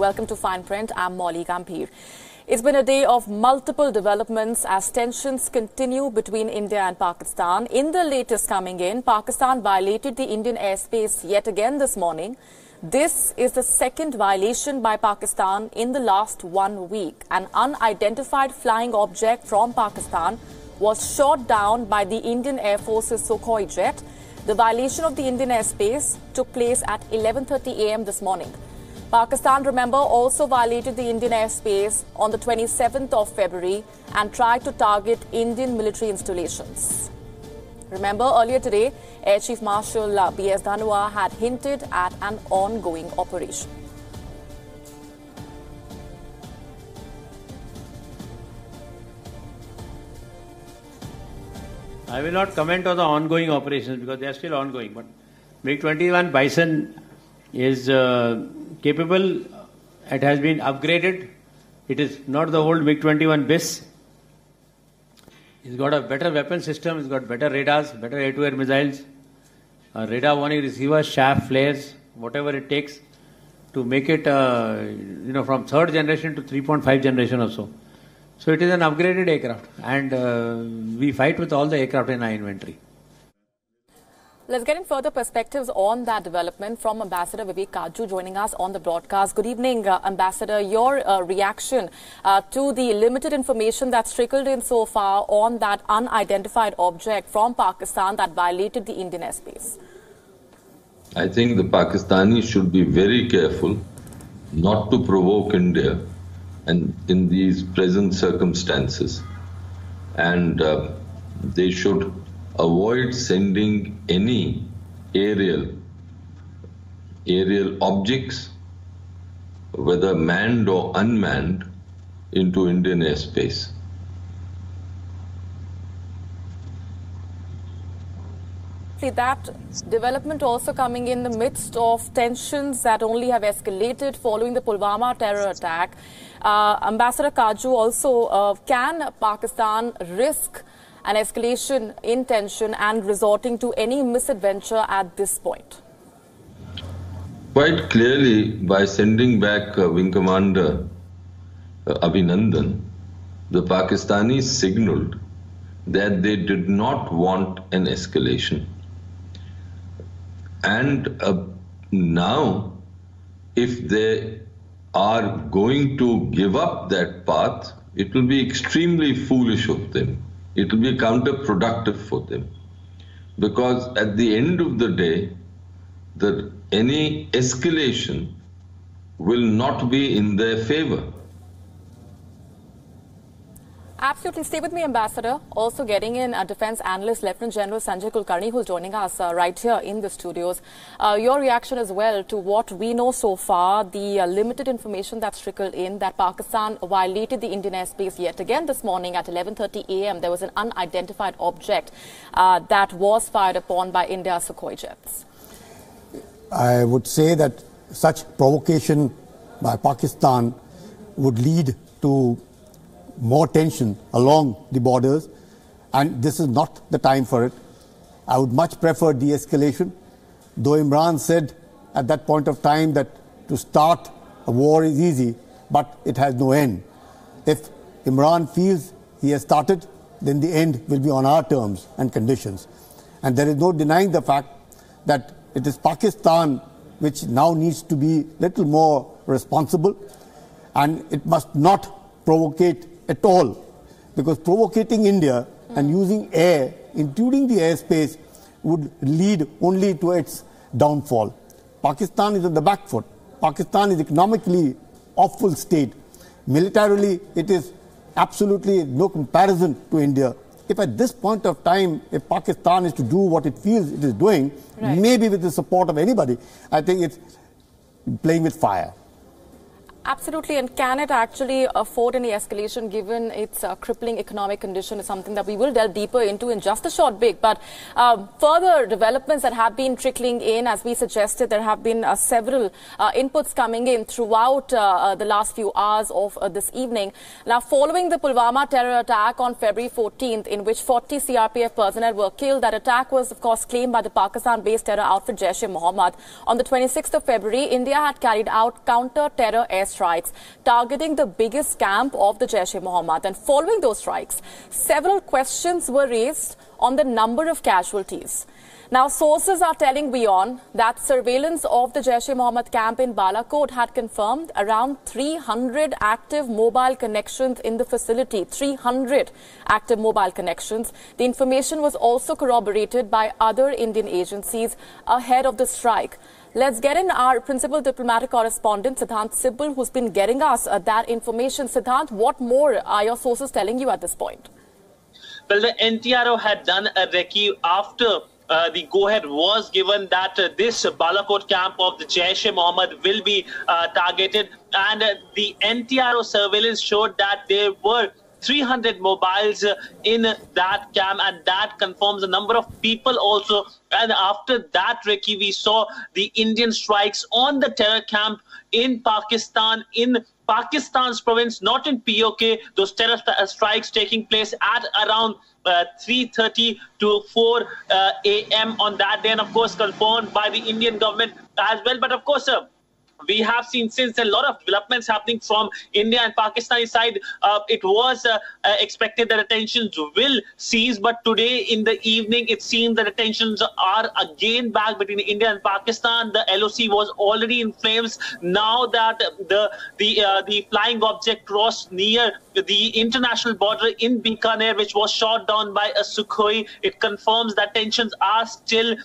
Welcome to Fineprint. I'm Molly Gambhir. It's been a day of multiple developments as tensions continue between India and Pakistan. In the latest coming in, Pakistan violated the Indian airspace yet again this morning. This is the second violation by Pakistan in the last 1 week. An unidentified flying object from Pakistan was shot down by the Indian Air Force's Sukhoi jet. The violation of the Indian airspace took place at 11:30 a.m. this morning. Pakistan, remember, also violated the Indian airspace on the 27th of February and tried to target Indian military installations. Remember, earlier today, Air Chief Marshal B.S. Dhanua had hinted at an ongoing operation. I will not comment on the ongoing operations because they are still ongoing. But MiG-21 Bison is capable. It has been upgraded. It is not the old MiG-21 BIS. It's got a better weapon system. It's got better radars, better air-to-air missiles, radar warning receivers, shaft flares, whatever it takes to make it, from third generation to 3.5 generation or so. So it is an upgraded aircraft, and we fight with all the aircraft in our inventory. Let's get in further perspectives on that development from Ambassador Vivek Kaju joining us on the broadcast. Good evening, Ambassador. Your reaction to the limited information that's trickled in so far on that unidentified object from Pakistan that violated the Indian airspace. I think the Pakistanis should be very careful not to provoke India and in these present circumstances, and they should avoid sending any aerial objects, whether manned or unmanned, into Indian airspace. That development also coming in the midst of tensions that only have escalated following the Pulwama terror attack. Ambassador Kaju, also, can Pakistan risk an escalation in tension and resorting to any misadventure at this point? Quite clearly, by sending back Wing Commander Abhinandan, the Pakistanis signaled that they did not want an escalation. And now, if they are going to give up that path, it will be extremely foolish of them. It will be counterproductive for them. Because at the end of the day, any escalation will not be in their favor. Absolutely. Stay with me, Ambassador. Also getting in Defence Analyst Lieutenant General Sanjay Kulkarni, who's joining us right here in the studios. Your reaction as well to what we know so far, the limited information that's trickled in that Pakistan violated the Indian airspace yet again this morning at 11:30 a.m. There was an unidentified object that was fired upon by India's Sukhoi jets. I would say that such provocation by Pakistan would lead to more tension along the borders, and this is not the time for it. I would much prefer de-escalation, though Imran said at that point of time that to start a war is easy, but it has no end. If Imran feels he has started, then the end will be on our terms and conditions. And there is no denying the fact that it is Pakistan which now needs to be little more responsible, and it must not provocate at all, because provocating India and using air, including the airspace, would lead only to its downfall. Pakistan is on the back foot. Pakistan is economically awful state. Militarily, it is absolutely no comparison to India. If at this point of time, if Pakistan is to do what it feels it is doing, right, maybe with the support of anybody, I think it's playing with fire. Absolutely. And can it actually afford any escalation given its crippling economic condition is something that we will delve deeper into in just a short bit. But further developments that have been trickling in, as we suggested, there have been several inputs coming in throughout the last few hours of this evening. Now, following the Pulwama terror attack on February 14th, in which 40 CRPF personnel were killed, that attack was, of course, claimed by the Pakistan-based terror outfit Jaish-e-Mohammed. On the 26th of February, India had carried out counter-terror air strikes targeting the biggest camp of the Jaish-e-Mohammed. And following those strikes, several questions were raised on the number of casualties. Now, sources are telling WION that surveillance of the Jaish-e-Mohammed camp in Balakot had confirmed around 300 active mobile connections in the facility. 300 active mobile connections. The information was also corroborated by other Indian agencies ahead of the strike. Let's get in our principal diplomatic correspondent, Siddhant Sibbal, who's been getting us that information. Siddhant, what more are your sources telling you at this point? Well, the NTRO had done a recce after the go-ahead was given that this Balakot camp of the Jaish-e-Mohammed will be targeted, and the NTRO surveillance showed that there were 300 mobiles in that camp, and that confirms the number of people also. And after that recce, we saw the Indian strikes on the terror camp in Pakistan, in Pakistan's province, not in POK. Those terror strikes taking place at around 3:30 to 4 a.m. on that day, and of course confirmed by the Indian government as well. But of course, we have seen since a lot of developments happening from India and Pakistani side. It was expected that the tensions will cease, but today in the evening it seems that the tensions are again back between India and Pakistan. The LOC was already in flames. Now that the flying object crossed near the international border in Bikaner, which was shot down by a Sukhoi, it confirms that tensions are still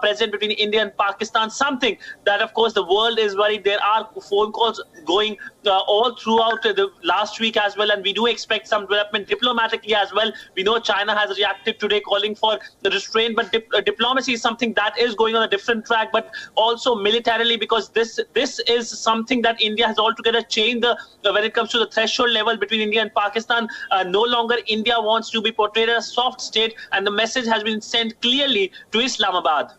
present between India and Pakistan. Something that, of course, the world is worried. There are phone calls going all throughout the last week as well, and we do expect some development diplomatically as well. We know China has reacted today calling for the restraint, but diplomacy is something that is going on a different track, but also militarily, because this is something that India has altogether changed when it comes to the threshold level between India and Pakistan. No longer India wants to be portrayed as a soft state, and the message has been sent clearly to Islamabad.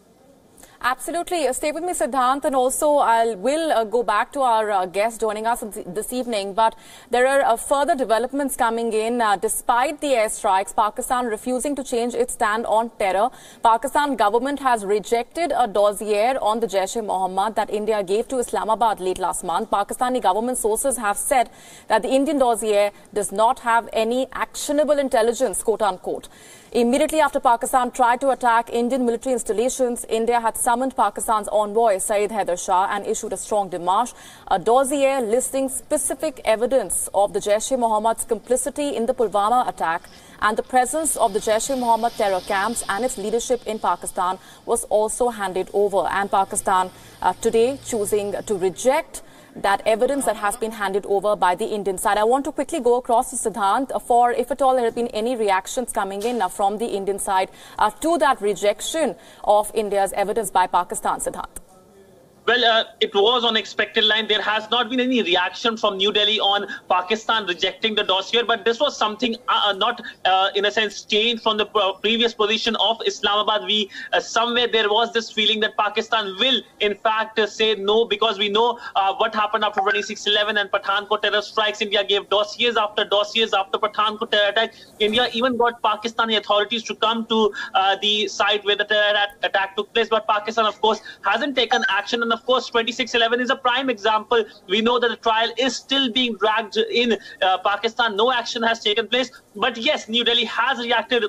Absolutely. Stay with me, Siddhant, and also I will go back to our guest joining us this evening. But there are further developments coming in. Despite the airstrikes, Pakistan refusing to change its stand on terror. Pakistan government has rejected a dossier on the Jaish-e-Mohammed that India gave to Islamabad late last month. Pakistani government sources have said that the Indian dossier does not have any actionable intelligence, quote unquote. Immediately after Pakistan tried to attack Indian military installations, India had summoned Pakistan's envoy, Syed Haider Shah, and issued a strong démarche, a dossier listing specific evidence of the Jaish-e-Mohammed's complicity in the Pulwama attack, and the presence of the Jaish-e-Mohammed terror camps and its leadership in Pakistan was also handed over. And Pakistan today choosing to reject that evidence that has been handed over by the Indian side. I want to quickly go across to Siddhant for if at all there have been any reactions coming in from the Indian side to that rejection of India's evidence by Pakistan, Siddhant. Well, it was on expected line. There has not been any reaction from New Delhi on Pakistan rejecting the dossier, but this was something not, in a sense, changed from the previous position of Islamabad. Somewhere there was this feeling that Pakistan will, in fact, say no, because we know what happened after 26/11 and Pathankot terror strikes. India gave dossiers after Pathankot terror attack. India even got Pakistani authorities to come to the site where the terror attack took place, but Pakistan, of course, hasn't taken action. And of course, 26/11 is a prime example. We know that the trial is still being dragged in Pakistan. No action has taken place. But yes, New Delhi has reacted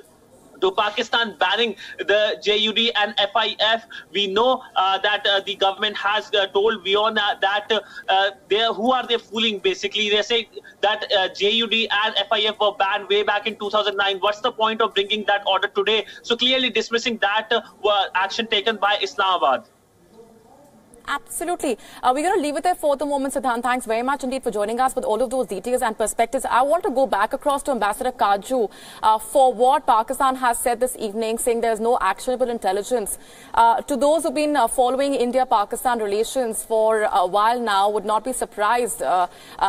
to Pakistan banning the JUD and FIF. We know that the government has told WION that who are they fooling, basically. They say that JUD and FIF were banned way back in 2009. What's the point of bringing that order today? So clearly dismissing that action taken by Islamabad. Absolutely. We're going to leave it there for the moment, Siddhant. Thanks very much indeed for joining us with all of those details and perspectives. I want to go back across to Ambassador Kaju for what Pakistan has said this evening, saying there's no actionable intelligence. To those who've been following India-Pakistan relations for a while now would not be surprised,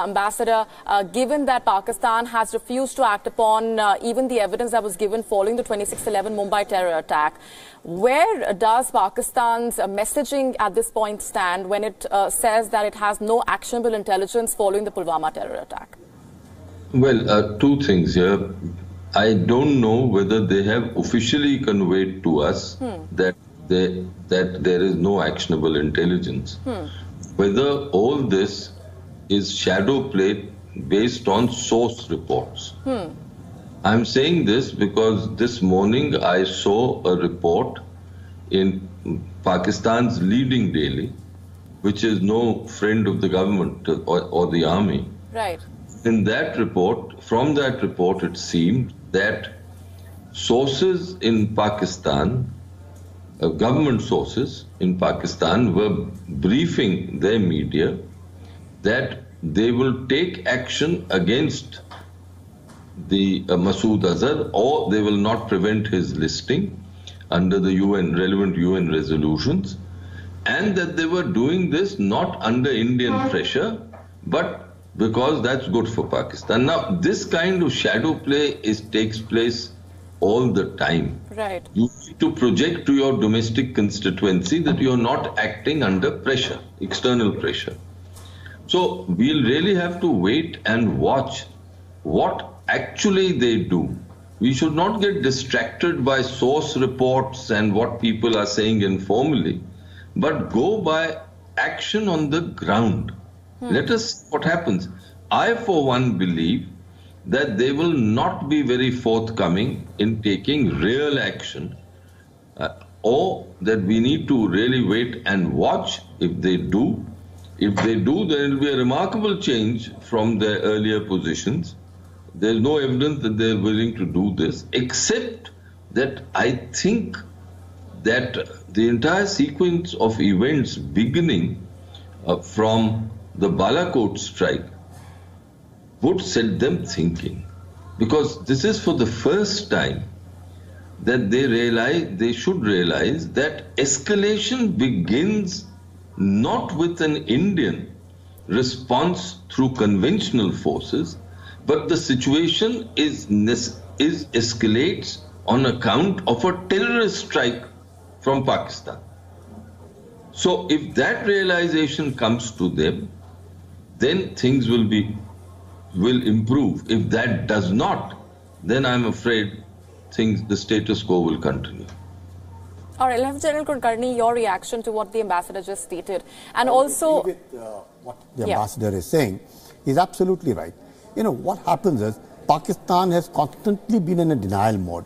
Ambassador, given that Pakistan has refused to act upon even the evidence that was given following the 26/11 Mumbai terror attack. Where does Pakistan's messaging at this point stand when it says that it has no actionable intelligence following the Pulwama terror attack? Well, two things here. I don't know whether they have officially conveyed to us that there is no actionable intelligence. Whether all this is shadow play based on source reports. I'm saying this because this morning I saw a report in Pakistan's leading daily, which is no friend of the government or the army. Right. In that report, from that report, it seemed that sources in Pakistan, government sources in Pakistan, were briefing their media that they will take action against the Masood Azar, or they will not prevent his listing under the relevant UN resolutions, and that they were doing this not under Indian pressure, but because that's good for Pakistan. Now, this kind of shadow play takes place all the time. Right. You need to project to your domestic constituency that you're not acting under pressure, external pressure. So we'll really have to wait and watch what actually they do. We should not get distracted by source reports and what people are saying informally, but go by action on the ground. Let us see what happens. I, for one, believe that they will not be very forthcoming in taking real action, or that we need to really wait and watch if they do. If they do, then it will be a remarkable change from their earlier positions. There's no evidence that they're willing to do this, except that I think that the entire sequence of events beginning from the Balakot strike would set them thinking. Because this is for the first time that they should realize that escalation begins not with an Indian response through conventional forces, but the situation escalates on account of a terrorist strike from Pakistan. So if that realization comes to them, then things will improve. If that does not, then I'm afraid the status quo will continue. All right, Lieutenant General Kulkarni, your reaction to what the ambassador just stated, and also with, what the ambassador is saying is absolutely right. You know, what happens is Pakistan has constantly been in a denial mode.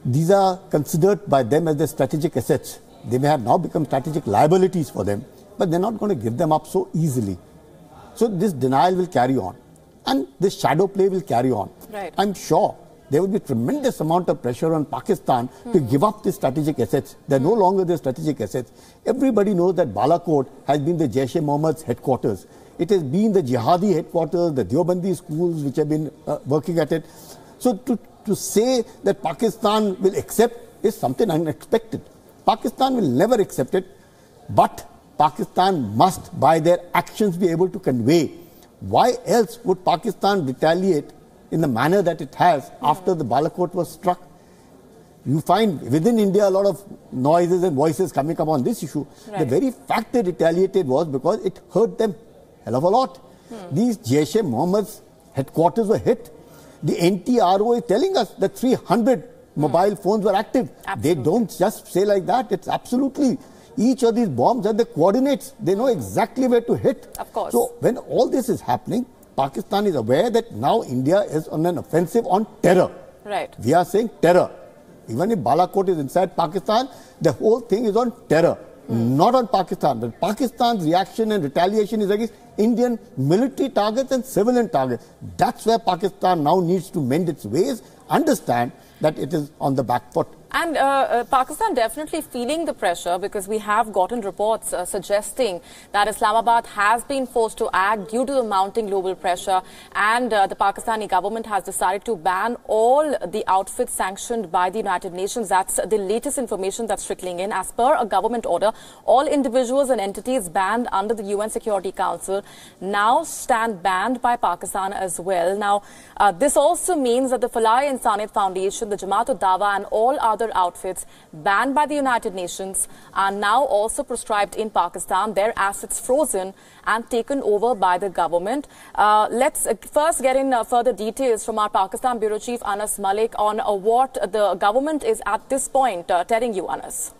These are considered by them as their strategic assets. They may have now become strategic liabilities for them, but they're not going to give them up so easily. So this denial will carry on, and this shadow play will carry on. Right. I'm sure there will be tremendous amount of pressure on Pakistan to give up these strategic assets. They're no longer their strategic assets. Everybody knows that Balakot has been the Jaish-e-Mohammed's headquarters. It has been the jihadi headquarters, the Deobandi schools which have been working at it. So to say that Pakistan will accept is something unexpected. Pakistan will never accept it, but Pakistan must, by their actions, be able to convey. Why else would Pakistan retaliate in the manner that it has after the Balakot was struck? You find within India a lot of noises and voices coming up on this issue. Right. The very fact they retaliated was because it hurt them hell of a lot. These Jaish-e-Mohammed's headquarters were hit. The NTRO is telling us that 300 mobile phones were active. Absolutely. They don't just say like that. It's absolutely, each of these bombs have the coordinates. They know exactly where to hit. Of course. So when all this is happening, Pakistan is aware that now India is on an offensive on terror. Right. We are saying terror. Even if Balakot is inside Pakistan, the whole thing is on terror. Not on Pakistan. But Pakistan's reaction and retaliation is against Indian military targets and civilian targets. That's where Pakistan now needs to mend its ways, understand that it is on the back foot. And Pakistan definitely feeling the pressure, because we have gotten reports suggesting that Islamabad has been forced to act due to the mounting global pressure, and the Pakistani government has decided to ban all the outfits sanctioned by the United Nations. That's the latest information that's trickling in. As per a government order, all individuals and entities banned under the UN Security Council now stand banned by Pakistan as well. Now, this also means that the Falai Insaniyat Foundation, the Jamaat-ud-Dawa and all other outfits banned by the United Nations are now also proscribed in Pakistan, their assets frozen and taken over by the government. Let's first get in further details from our Pakistan Bureau Chief Anas Malik on what the government is at this point telling you, Anas.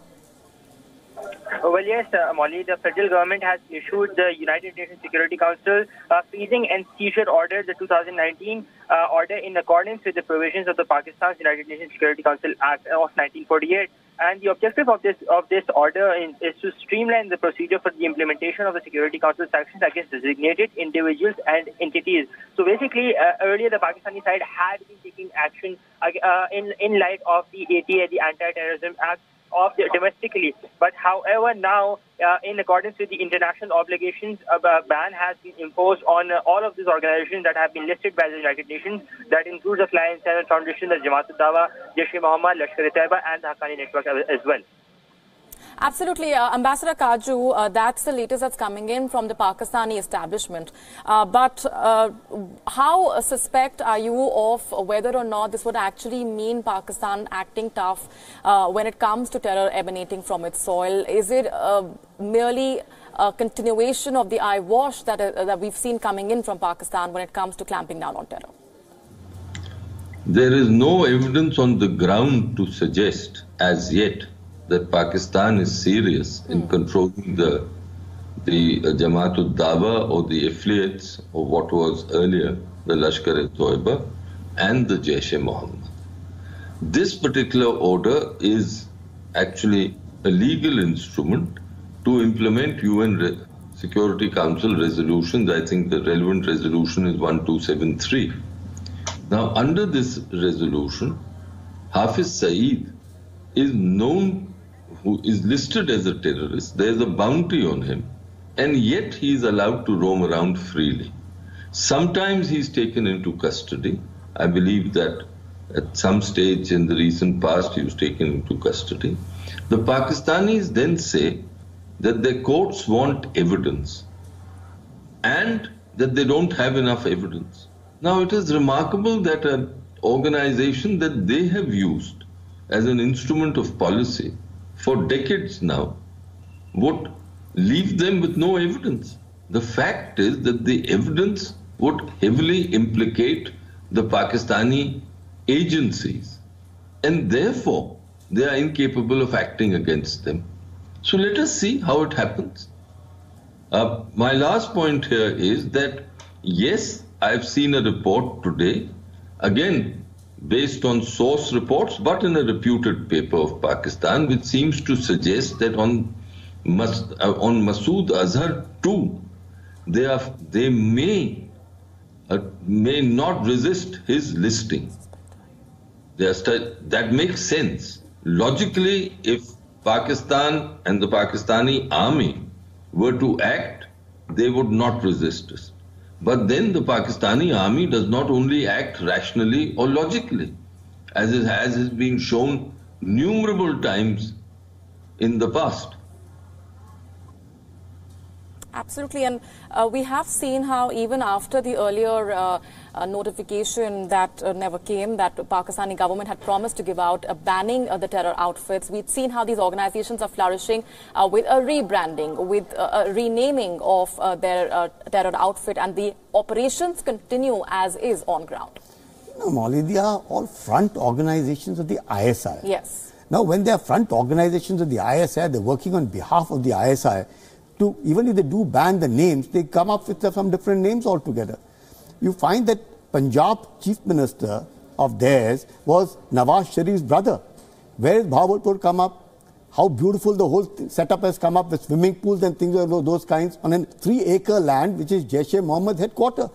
Well, yes, Molly, the federal government has issued the United Nations Security Council freezing and seizure order, the 2019 order, in accordance with the provisions of the Pakistan's United Nations Security Council Act of 1948. And the objective of this order is to streamline the procedure for the implementation of the Security Council sanctions against designated individuals and entities. So basically, earlier the Pakistani side had been taking action in light of the ATA, the Anti-Terrorism Act, of domestically. But however, now in accordance with the international obligations, a ban has been imposed on all of these organizations that have been listed by the United Nations. That includes the Alliance and Foundation, the Masood Azar, Jaish-e-Mohammed, Lashkar-e-Taiba, and the Haqqani Network as well. Absolutely. Ambassador Kaju, that's the latest that's coming in from the Pakistani establishment. But how suspect are you of whether or not this would actually mean Pakistan acting tough when it comes to terror emanating from its soil? Is it merely a continuation of the eyewash that we've seen coming in from Pakistan when it comes to clamping down on terror? There is no evidence on the ground to suggest as yet that Pakistan is serious in controlling the Jamaat-ud-Dawa or the affiliates of what was earlier the Lashkar-e-Taiba and the Jaish-e-Mohammed. This particular order is actually a legal instrument to implement UN Security Council resolutions. I think the relevant resolution is 1273. Now, under this resolution, Hafiz Saeed is known, who is listed as a terrorist. There is a bounty on him, and yet he is allowed to roam around freely. Sometimes he is taken into custody. I believe that at some stage in the recent past he was taken into custody. The Pakistanis then say that their courts want evidence and that they don't have enough evidence. Now, it is remarkable that an organization that they have used as an instrument of policy for decades now would leave them with no evidence. The fact is that the evidence would heavily implicate the Pakistani agencies, and therefore they are incapable of acting against them. So let us see how it happens. My last point here is that, yes, I've seen a report today, again, based on source reports, but in a reputed paper of Pakistan, which seems to suggest that on Masood Azar too, they may not resist his listing. That makes sense. Logically, if Pakistan and the Pakistani army were to act, they would not resist us. But then the Pakistani army does not only act rationally or logically, as it has been shown numerable times in the past. Absolutely, and we have seen how even after the earlier notification that never came, that the Pakistani government had promised to give out banning the terror outfits, we've seen how these organizations are flourishing with a rebranding, with a renaming of their terror outfit, and the operations continue as is on ground. No, Molly, they are all front organizations of the ISI. Yes. Now, when they are front organizations of the ISI, they're working on behalf of the ISI. Even if they do ban the names, they come up with some different names altogether. You find that Punjab Chief Minister of theirs was Nawaz Sharif's brother. Where has Bahawalpur come up? How beautiful the whole setup has come up with swimming pools and things of those kinds on a 3-acre land, which is Jaish-e-Mohammed headquarters.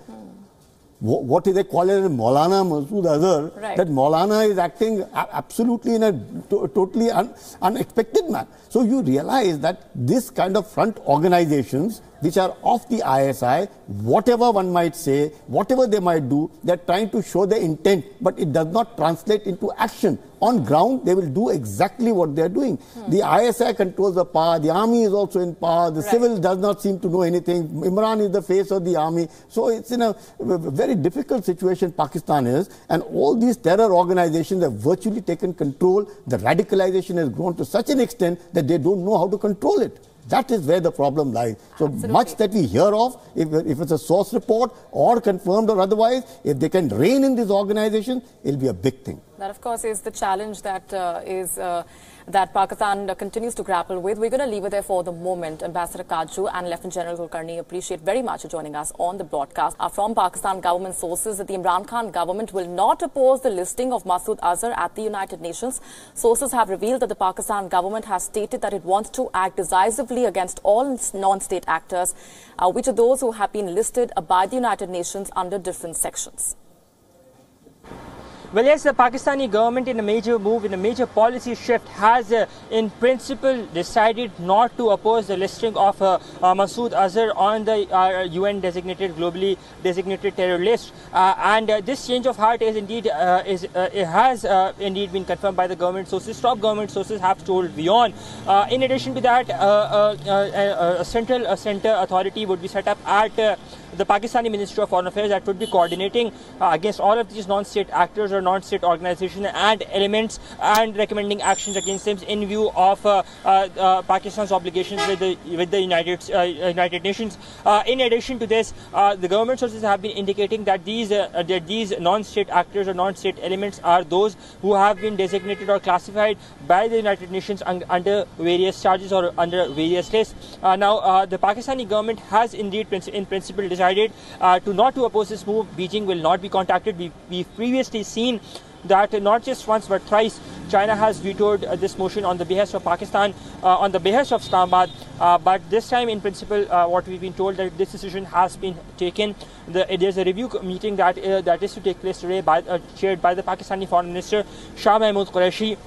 What do they call it? Maulana Masood Azar. Right. That Maulana is acting absolutely in a totally unexpected manner. So you realize that this kind of front organizations, which are of the ISI, whatever one might say, whatever they might do, they're trying to show their intent, but it does not translate into action. On ground, they will do exactly what they're doing. The ISI controls the power, the army is also in power, the civil does not seem to know anything, Imran is the face of the army. So it's in a very difficult situation Pakistan is, and all these terror organizations have virtually taken control. The radicalization has grown to such an extent that they don't know how to control it. That is where the problem lies. So Absolutely. Much that we hear of, if it's a source report or confirmed or otherwise, if they can rein in these organizations, it'll be a big thing. That, of course, is the challenge that is that Pakistan continues to grapple with. We're going to leave it there for the moment. Ambassador Kaju and Lieutenant General Kulkarni, appreciate very much for joining us on the broadcast. From Pakistan government sources that the Imran Khan government will not oppose the listing of Masood Azar at the United Nations. Sources have revealed that the Pakistan government has stated that it wants to act decisively against all non-state actors, which are those who have been listed by the United Nations under different sections. Well, yes, the Pakistani government, in a major move, in a major policy shift, has in principle decided not to oppose the listing of Masood Azar on the UN designated, globally designated terror list. And this change of heart is indeed has indeed been confirmed by the government sources. Top government sources have told WION. In addition to that, a center authority would be set up at the Pakistani Ministry of Foreign Affairs that would be coordinating against all of these non-state actors or non-state organizations and elements, and recommending actions against them in view of Pakistan's obligations with the United Nations. In addition to this, the government sources have been indicating that these non-state actors or non-state elements are those who have been designated or classified by the United Nations under various charges or under various lists. Now, the Pakistani government has indeed in principle decided to not to oppose this move. Beijing will not be contacted. We've previously seen that not just once but thrice China has vetoed this motion on the behest of Pakistan, on the behest of Islamabad. But this time, in principle, what we've been told that this decision has been taken. There's a review meeting that is to take place today, chaired by the Pakistani Foreign Minister Shah Mahmood Qureshi.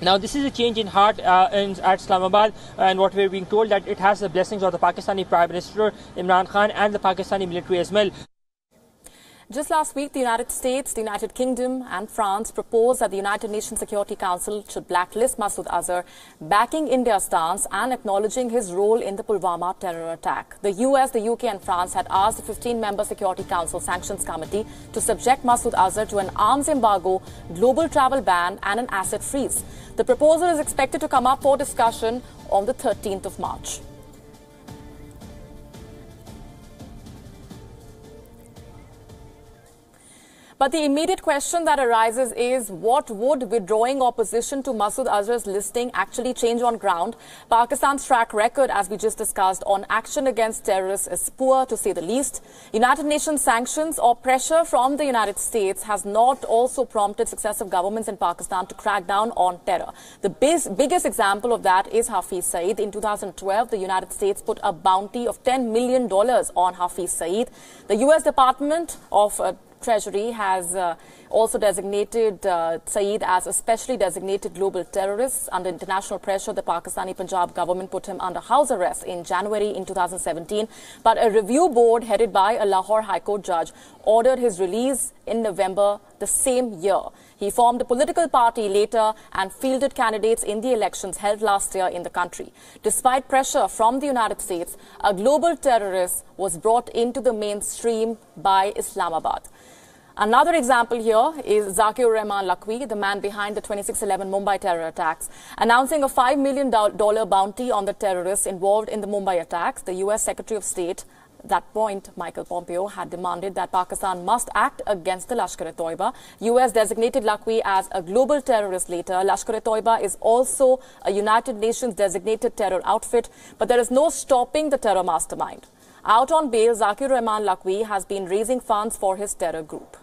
Now, this is a change in heart at Islamabad, and what we're being told that it has the blessings of the Pakistani Prime Minister Imran Khan and the Pakistani military as well. Just last week, the United States, the United Kingdom and France proposed that the United Nations Security Council should blacklist Masood Azar, backing India's stance and acknowledging his role in the Pulwama terror attack. The US, the UK and France had asked the 15-member Security Council Sanctions Committee to subject Masood Azar to an arms embargo, global travel ban and an asset freeze. The proposal is expected to come up for discussion on the 13th of March. But the immediate question that arises is, what would withdrawing opposition to Masood Azar's listing actually change on ground? Pakistan's track record, as we just discussed, on action against terrorists is poor, to say the least. United Nations sanctions or pressure from the United States has not also prompted successive governments in Pakistan to crack down on terror. The biggest example of that is Hafiz Saeed. In 2012, the United States put a bounty of $10 million on Hafiz Saeed. The U.S. Department of Treasury has also designated Saeed as a specially designated global terrorist. Under international pressure, the Pakistani Punjab government put him under house arrest in January in 2017. But a review board headed by a Lahore High Court judge ordered his release in November the same year. He formed a political party later and fielded candidates in the elections held last year in the country. Despite pressure from the United States, a global terrorist was brought into the mainstream by Islamabad. Another example here is Zakir Rahman Lakhvi, the man behind the 26/11 Mumbai terror attacks, announcing a $5 million bounty on the terrorists involved in the Mumbai attacks. The U.S. Secretary of State, at that point, Michael Pompeo, had demanded that Pakistan must act against the Lashkar-e-Toiba. U.S. designated Lakhvi as a global terrorist later. Lashkar-e-Toiba is also a United Nations designated terror outfit, but there is no stopping the terror mastermind. Out on bail, Zakir Rahman Lakhvi has been raising funds for his terror group.